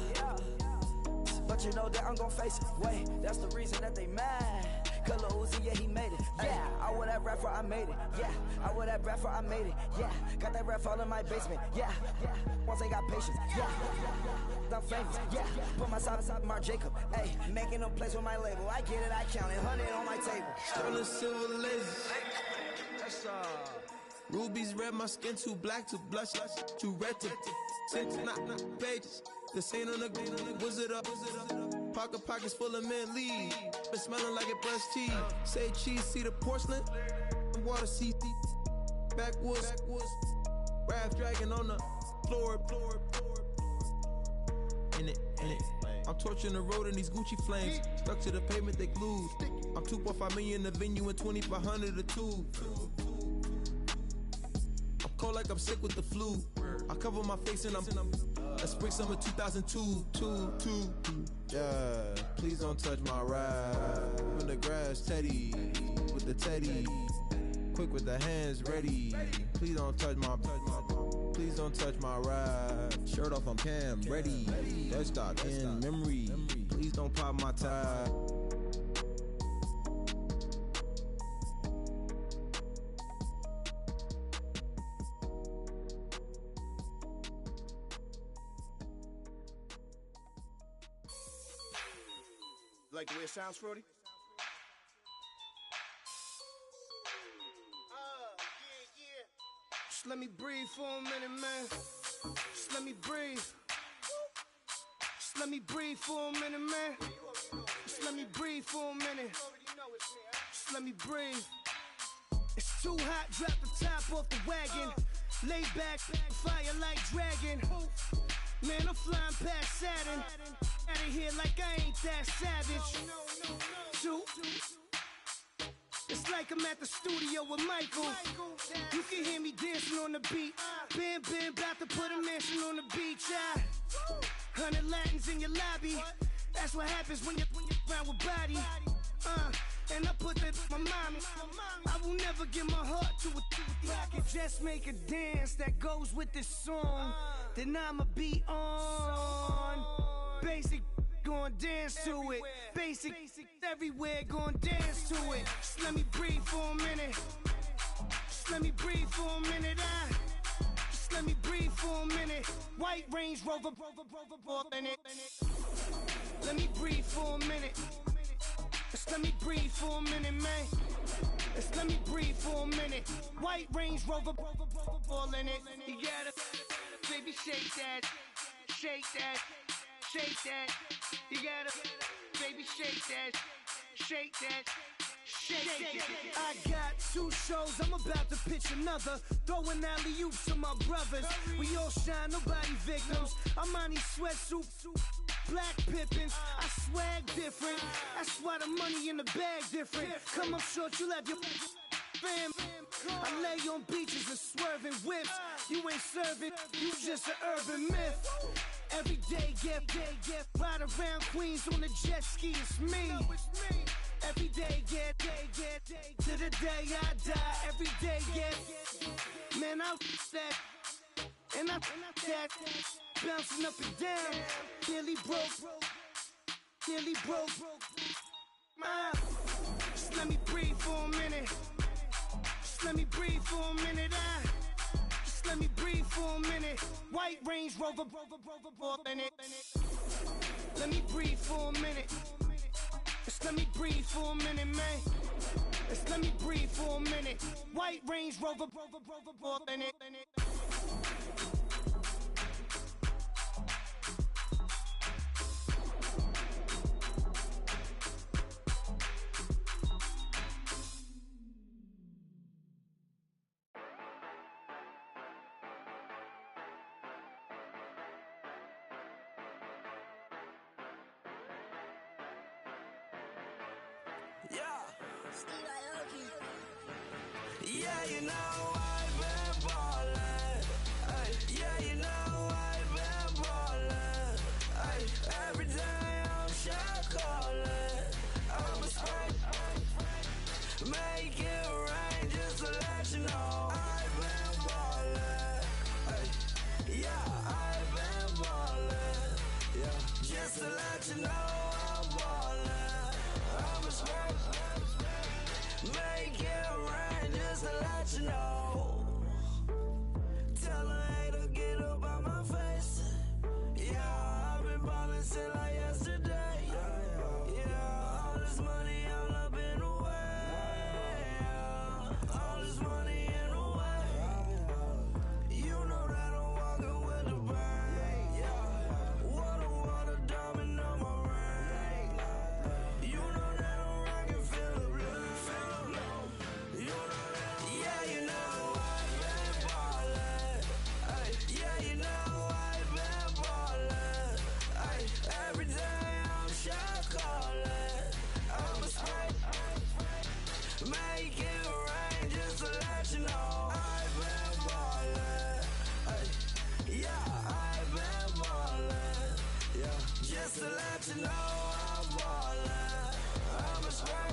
But let you know that I'm gon' face it. Wait, that's the reason that they mad. Cause Lil Uzi, yeah, he made it. Yeah, I wear that rap for I made it. Yeah, I wear that rap for I made it. Yeah, got that rap all in my basement. Yeah, once they got patience. Yeah, I'm famous. Yeah, put my side beside Mark Jacob. Hey, making no place with my label. I get it, I counted 100 on my table. Sterling silver lasers. That's rubies red, my skin too black to blush, too red to six, not pages. This ain't on the wizard up. Pockets full of mint leaves. Been smelling like it brushed teeth. Say cheese, see the porcelain. Water, see backwoods. Raft dragging on the floor. In it. I'm torching the road in these Gucci flames. Stuck to the pavement, they glued. I'm 2.5 million the venue and 2,500 a tube. I'm cold like I'm sick with the flu. I cover my face and I'm spring summer 2002. Yeah, please don't touch my ride. In the grass, Teddy, with the Teddy. Quick with the hands ready. Please don't touch my ride. Shirt off, I'm Cam, ready. Dead stock in memory. Please don't pop my tie. Like the way it sounds, Frody? Just let me breathe for a minute, man. Just let me breathe. Just let me breathe for a minute, man. Just let me breathe for a minute. Just let me breathe. It's too hot, drop the top off the wagon. Lay back, fire like dragon. Man, I'm flying past Saturn. Out of here like I ain't that savage. Two. It's like I'm at the studio with Michael. You can hear me dancing on the beat. Been about to put a mansion on the beach. 100 Latins in your lobby. That's what happens when you're around with body. And I put that in my mama. I will never give my heart to it. If I could just make a dance that goes with this song, then I'ma be on. Basic, gon' dance to it. Basic, everywhere, gon' dance to it. Just let me breathe for a minute. Just let me breathe for a minute. Just let me breathe for a minute. White Range Rover, in it. Let me breathe for a minute. Just let me breathe for a minute, man. Just let me breathe for a minute. White Range Rover, in it. You gotta, baby, shake that, shake that. Shake that, you gotta, baby, shake that, shake that, shake that. I got 2 shows, I'm about to pitch another. Throwing alley-oops to my brothers. We all shine, nobody victims. I'm on these sweatsuits, black pippins. I swag different, that's why the money in the bag different. Come up short, you'll have your fam. I lay on beaches and swerving whips. You ain't serving, you just an urban myth. Every day, get ride around Queens on a jet ski, it's me. Every day, get to the day I die. Every day, get, man, I that, and I that, bouncing up and down, nearly broke. Just let me breathe for a minute. Just let me breathe for a minute. Just let me breathe for a minute. White Range Rover, in it. Let me breathe for a minute. Just let me breathe for a minute, man. Just let me breathe for a minute. White Range Rover, in it. Yeah, you know I've been ballin'. Ay, yeah, you know I've been ballin'. Ay, every day I'm shot callin'. I'm a spring, make it rain just to let you know I've been ballin'. Ay, yeah, I've been ballin'. Yeah, just to let you know. know. Tell a hater get up on my face. Yeah, I've been ballin' since like yesterday. Yeah, all this money all up in the way. All this money in the way. You know that I'm walking with the bang. Water, diamond on my ring. You know that I'm rockin', feel the blue. You know that, yeah, you know I've been ballin'. Ay, yeah, you know I've been ballin'. Ay, every day I'm shot callin'. I'm a spray, make it rain just to let you know I've been ballin'. Ay, yeah, I've been ballin'. Yeah, just to let you know I'm ballin'. I'm a spray,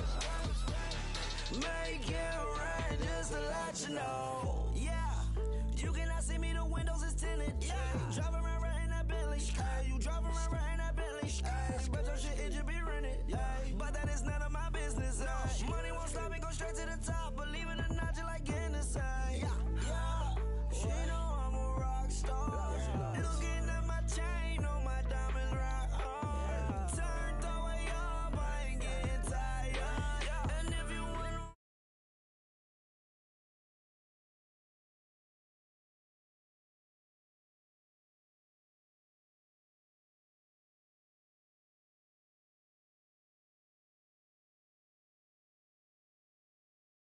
make it rain just to let you know. Yeah, you cannot see me, the windows is tinted. Yeah, drive around right in that Bentley. Ay, you drive around right in that Bentley. Ay, but your shit, it just be rented. Yeah, but that is none of my business. Ay, money won't stop me, go straight to the top. But